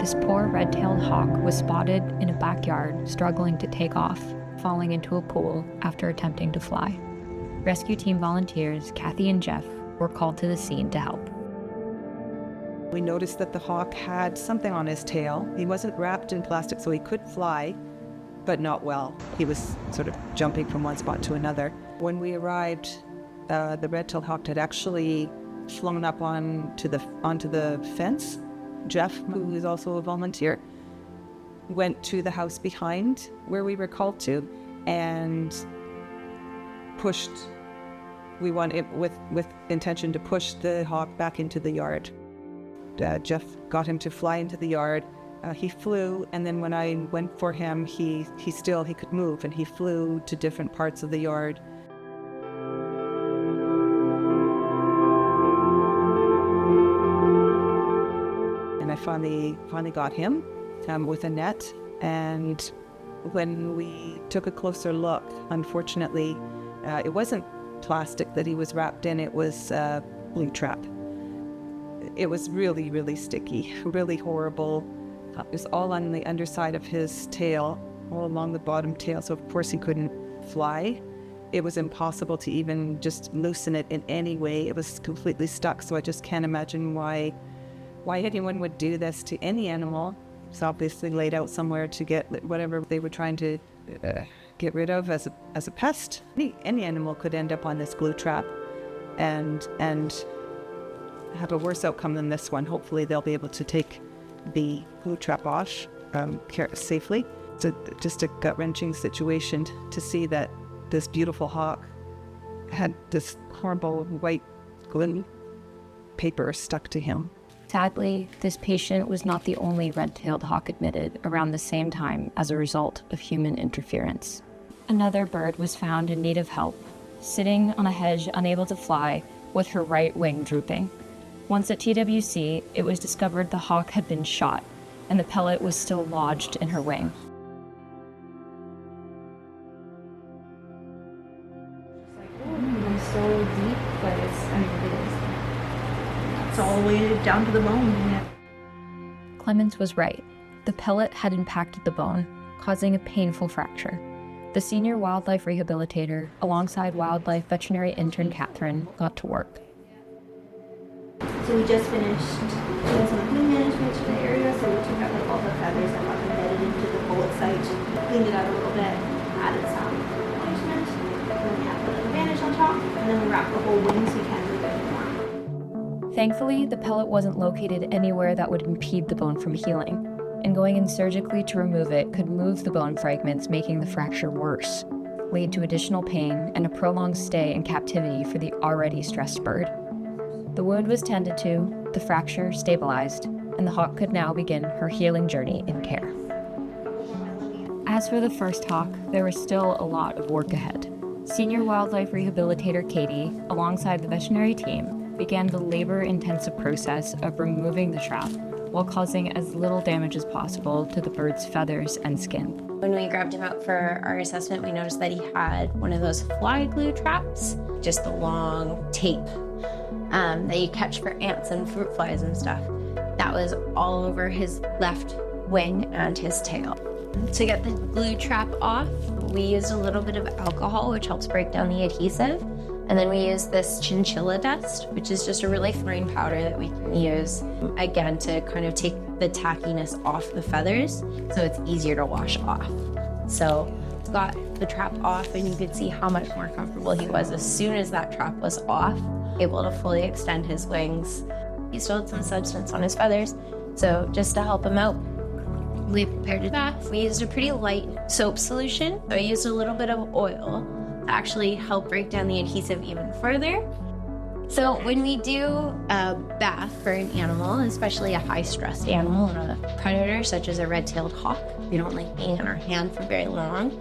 This poor red-tailed hawk was spotted in a backyard struggling to take off, falling into a pool after attempting to fly. Rescue team volunteers, Kathy and Jeff, were called to the scene to help. We noticed that the hawk had something on his tail. He wasn't wrapped in plastic, so he could fly, but not well. He was sort of jumping from one spot to another. When we arrived, the red-tailed hawk had actually flown up onto the fence. Jeff, who is also a volunteer, went to the house behind where we were called to and pushed. We wanted with intention to push the hawk back into the yard. Jeff got him to fly into the yard. He flew, and then when I went for him, he could move, and he flew to different parts of the yard. And I finally got him with a net. And when we took a closer look, unfortunately, it wasn't plastic that he was wrapped in. It was glue trap. It was really, really sticky, really horrible. It was all on the underside of his tail, all along the bottom tail, so of course he couldn't fly. It was impossible to even just loosen it in any way. It was completely stuck, so I just can't imagine why anyone would do this to any animal. It's obviously laid out somewhere to get whatever they were trying to get rid of as a pest. Any animal could end up on this glue trap and have a worse outcome than this one. Hopefully they'll be able to take the glue trap off safely. It's just a gut-wrenching situation to see that this beautiful hawk had this horrible white glue paper stuck to him. Sadly, this patient was not the only red-tailed hawk admitted around the same time as a result of human interference. Another bird was found in need of help, sitting on a hedge unable to fly with her right wing drooping. Once at TWC, it was discovered the hawk had been shot, and the pellet was still lodged in her wing. It's so deep, but it's all the way down to the bone. Yeah. Clemens was right. The pellet had impacted the bone, causing a painful fracture. The senior wildlife rehabilitator, alongside wildlife veterinary intern Catherine, got to work. So we just finished doing some clean management to the area, so we took out all the feathers that got embedded into the bullet site, cleaned it out a little bit, added some ointment, and then we have the bandage on top, and then we wrap the whole wing so you can't move it anymore. Thankfully, the pellet wasn't located anywhere that would impede the bone from healing, and going in surgically to remove it could move the bone fragments, making the fracture worse, lead to additional pain and a prolonged stay in captivity for the already stressed bird. The wound was tended to, the fracture stabilized, and the hawk could now begin her healing journey in care. As for the first hawk, there was still a lot of work ahead. Senior wildlife rehabilitator Katie, alongside the veterinary team, began the labor-intensive process of removing the trap while causing as little damage as possible to the bird's feathers and skin. When we grabbed him out for our assessment, we noticed that he had one of those fly glue traps, just the long tape that you catch for ants and fruit flies and stuff. That was all over his left wing and his tail. To get the glue trap off, we used a little bit of alcohol, which helps break down the adhesive. And then we used this chinchilla dust, which is just a really fine powder that we can use, again, to kind of take the tackiness off the feathers so it's easier to wash off. So got the trap off, and you could see how much more comfortable he was as soon as that trap was off, able to fully extend his wings. He still had some substance on his feathers, so just to help him out, we prepared a bath. We used a pretty light soap solution, so I used a little bit of oil to actually help break down the adhesive even further. So when we do a bath for an animal, especially a high-stressed animal and a predator such as a red-tailed hawk, we don't like being in our hand for very long,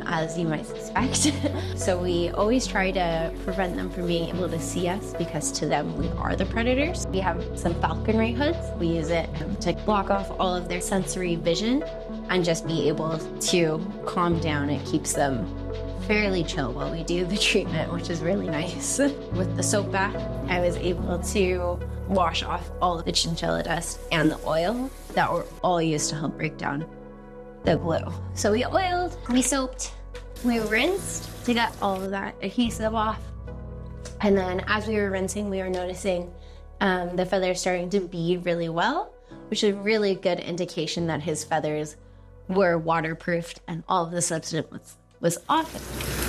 as you might suspect. So we always try to prevent them from being able to see us, because to them we are the predators. We have some falconry hoods. We use it to block off all of their sensory vision and just be able to calm down. It keeps them fairly chill while we do the treatment, which is really nice. With the soap bath, I was able to wash off all of the chinchilla dust and the oil that were all used to help break down the glue. So we oiled, we soaped, we rinsed to get all of that adhesive off. And then as we were rinsing, we were noticing the feathers starting to bead really well, which is a really good indication that his feathers were waterproofed and all of the substance was off.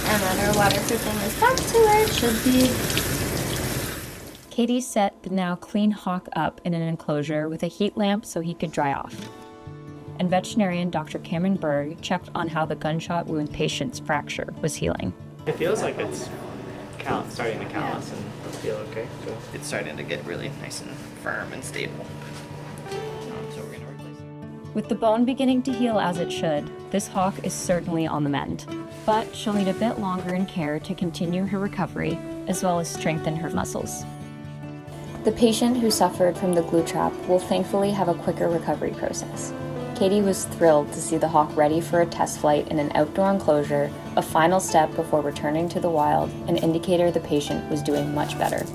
And then our waterproofing is back to where it should be. Katie set the now clean hawk up in an enclosure with a heat lamp so he could dry off. And veterinarian Dr. Cameron Berg checked on how the gunshot wound patient's fracture was healing. It feels like it's starting to callus and feel okay. So. It's starting to get really nice and firm and stable. So we're gonna replace it. With the bone beginning to heal as it should, this hawk is certainly on the mend. But she'll need a bit longer in care to continue her recovery, as well as strengthen her muscles. The patient who suffered from the glue trap will thankfully have a quicker recovery process. Katie was thrilled to see the hawk ready for a test flight in an outdoor enclosure, a final step before returning to the wild, an indicator the patient was doing much better.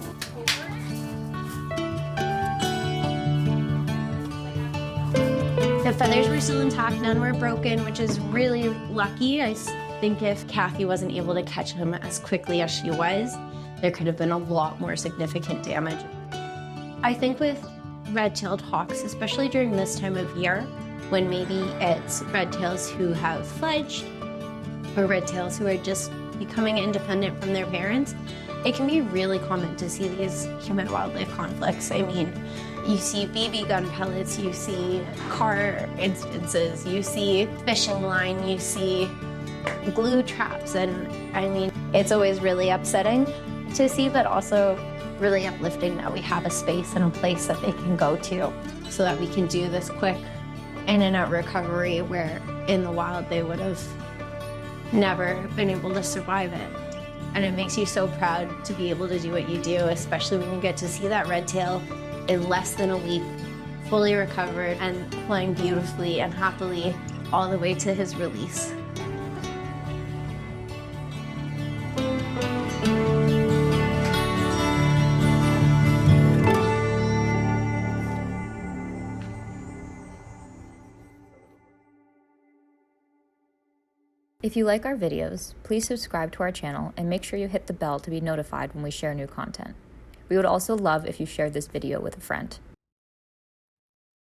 The feathers were still intact, none were broken, which is really lucky. I think if Kathy wasn't able to catch him as quickly as she was, there could have been a lot more significant damage. I think with red-tailed hawks, especially during this time of year, when maybe it's red-tails who have fledged or red-tails who are just becoming independent from their parents, it can be really common to see these human-wildlife conflicts. I mean, you see BB gun pellets, you see car instances, you see fishing line, you see glue traps, and I mean, it's always really upsetting to see, but also really uplifting that we have a space and a place that they can go to so that we can do this quick in and out recovery where in the wild they would have never been able to survive it. And it makes you so proud to be able to do what you do, especially when you get to see that red tail in less than a week, fully recovered and flying beautifully and happily all the way to his release. If you like our videos, please subscribe to our channel and make sure you hit the bell to be notified when we share new content. We would also love if you shared this video with a friend.